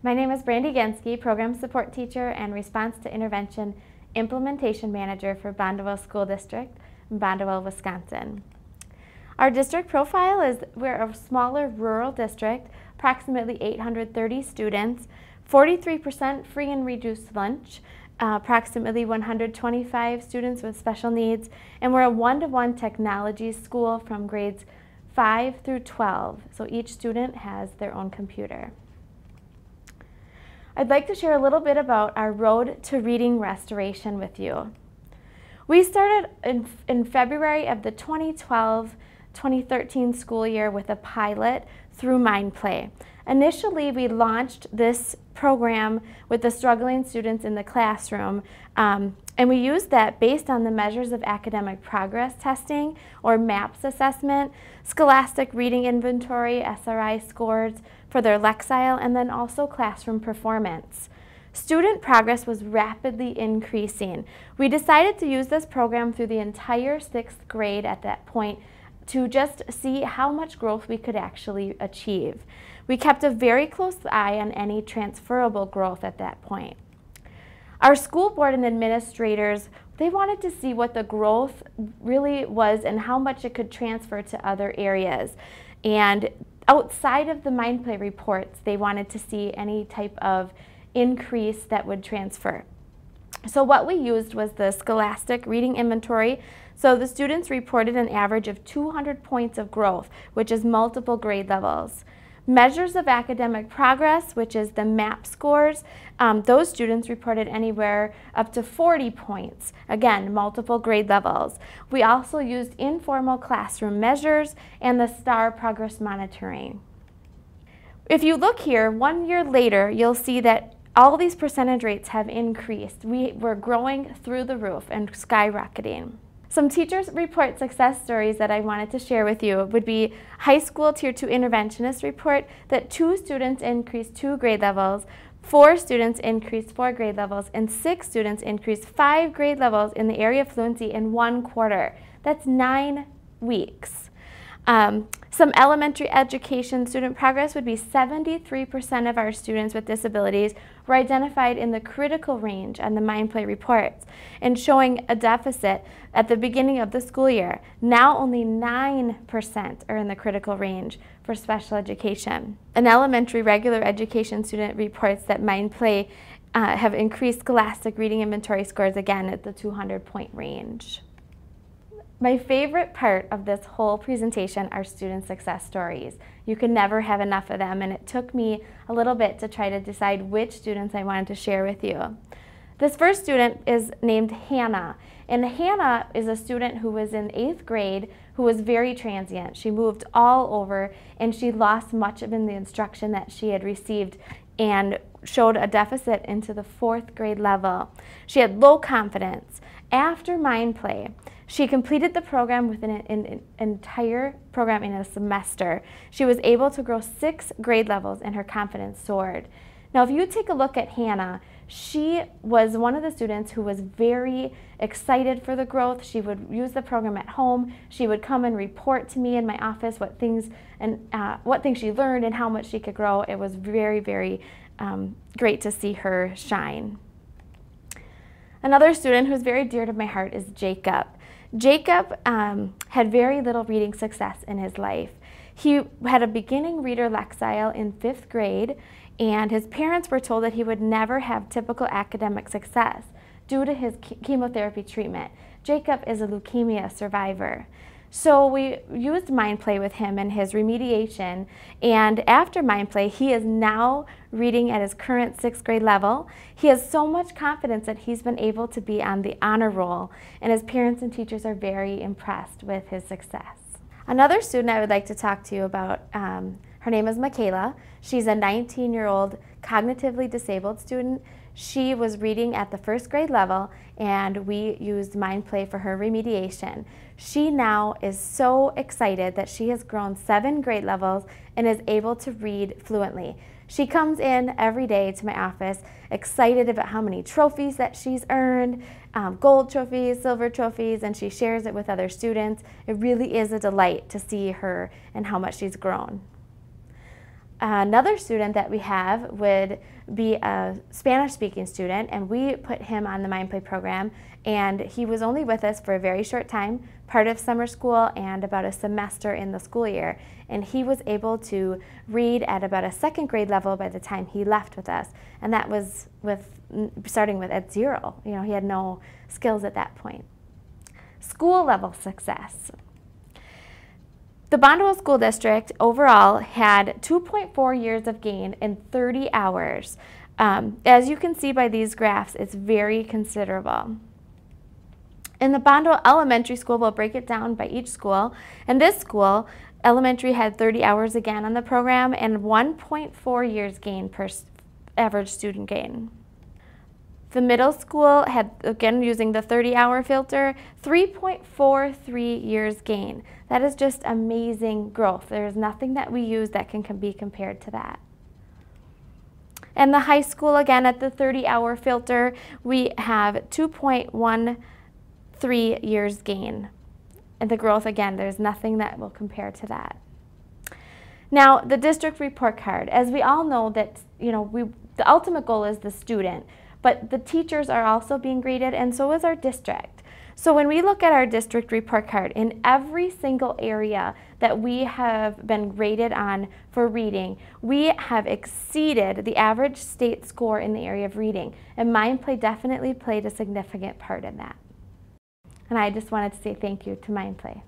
My name is Brandie Genske, Program Support Teacher and Response to Intervention Implementation Manager for Bondwell School District in Bondwell, Wisconsin. Our district profile is we're a smaller rural district, approximately 830 students, 43% free and reduced lunch, approximately 125 students with special needs, and we're a one-to-one technology school from grades 5 through 12, so each student has their own computer. I'd like to share a little bit about our road to reading restoration with you. We started in February of the 2012-2013 school year with a pilot through MindPlay. Initially, we launched this program with the struggling students in the classroom, and we used that based on the measures of academic progress testing, or MAPS assessment, Scholastic reading inventory, SRI scores for their Lexile, and then also classroom performance. Student progress was rapidly increasing. We decided to use this program through the entire 6th grade at that point to just see how much growth we could actually achieve. We kept a very close eye on any transferable growth at that point. Our school board and administrators, they wanted to see what the growth really was and how much it could transfer to other areas. And outside of the MindPlay reports, they wanted to see any type of increase that would transfer. So what we used was the Scholastic reading inventory. So the students reported an average of 200 points of growth, which is multiple grade levels. Measures of academic progress, which is the MAP scores, those students reported anywhere up to 40 points. Again, multiple grade levels. We also used informal classroom measures and the STAR progress monitoring. If you look here, 1 year later, you'll see that all these percentage rates have increased. We were growing through the roof and skyrocketing. Some teachers report success stories that I wanted to share with you would be high school Tier 2 interventionist report that 2 students increased 2 grade levels, 4 students increased 4 grade levels, and 6 students increased 5 grade levels in the area of fluency in 1 quarter. That's 9 weeks. Some elementary education student progress would be 73% of our students with disabilities were identified in the critical range on the MindPlay reports and showing a deficit at the beginning of the school year. Now only 9% are in the critical range for special education. An elementary regular education student reports that MindPlay have increased Scholastic reading inventory scores again at the 200-point range. My favorite part of this whole presentation are student success stories. You can never have enough of them, and it took me a little bit to try to decide which students I wanted to share with you. This first student is named Hannah, and Hannah is a student who was in 8th grade who was very transient. She moved all over, and she lost much of the instruction that she had received and showed a deficit into the 4th grade level. She had low confidence. After MindPlay, she completed the program within an entire program in a semester. She was able to grow 6 grade levels and her confidence soared. Now, if you take a look at Hannah, she was one of the students who was very excited for the growth. She would use the program at home. She would come and report to me in my office what things she learned and how much she could grow. It was very, very great to see her shine. Another student who's very dear to my heart is Jacob. Jacob had very little reading success in his life. He had a beginning reader Lexile in 5th grade, and his parents were told that he would never have typical academic success due to his chemotherapy treatment. Jacob is a leukemia survivor. So we used MindPlay with him and his remediation, and after MindPlay, he is now reading at his current 6th grade level. He has so much confidence that he's been able to be on the honor roll, and his parents and teachers are very impressed with his success. Another student I would like to talk to you about, her name is Michaela. She's a 19-year-old cognitively disabled student. She was reading at the 1st grade level, and we used MindPlay for her remediation. She now is so excited that she has grown 7 grade levels and is able to read fluently. She comes in every day to my office excited about how many trophies that she's earned, gold trophies, silver trophies, and she shares it with other students. It really is a delight to see her and how much she's grown. Another student that we have would be a Spanish-speaking student, and we put him on the MindPlay program, and he was only with us for a very short time, part of summer school and about a semester in the school year, and he was able to read at about a second grade level by the time he left with us, and that was starting at 0. You know, he had no skills at that point. School level success. The Bondwell School District overall had 2.4 years of gain in 30 hours. As you can see by these graphs, it's very considerable. In the Bondwell Elementary School, we'll break it down by each school. In this school, elementary had 30 hours again on the program and 1.4 years gain per average student gain. The middle school had, again using the 30-hour filter, 3.43 years gain. That is just amazing growth. There's nothing that we use that can be compared to that. And the high school, again at the 30-hour filter, we have 2.13 years gain. And the growth, again, there's nothing that will compare to that. Now, the district report card. As we all know that, the ultimate goal is the student. But the teachers are also being graded, and so is our district. So when we look at our district report card, in every single area that we have been graded on for reading, we have exceeded the average state score in the area of reading. And MindPlay definitely played a significant part in that. And I just wanted to say thank you to MindPlay.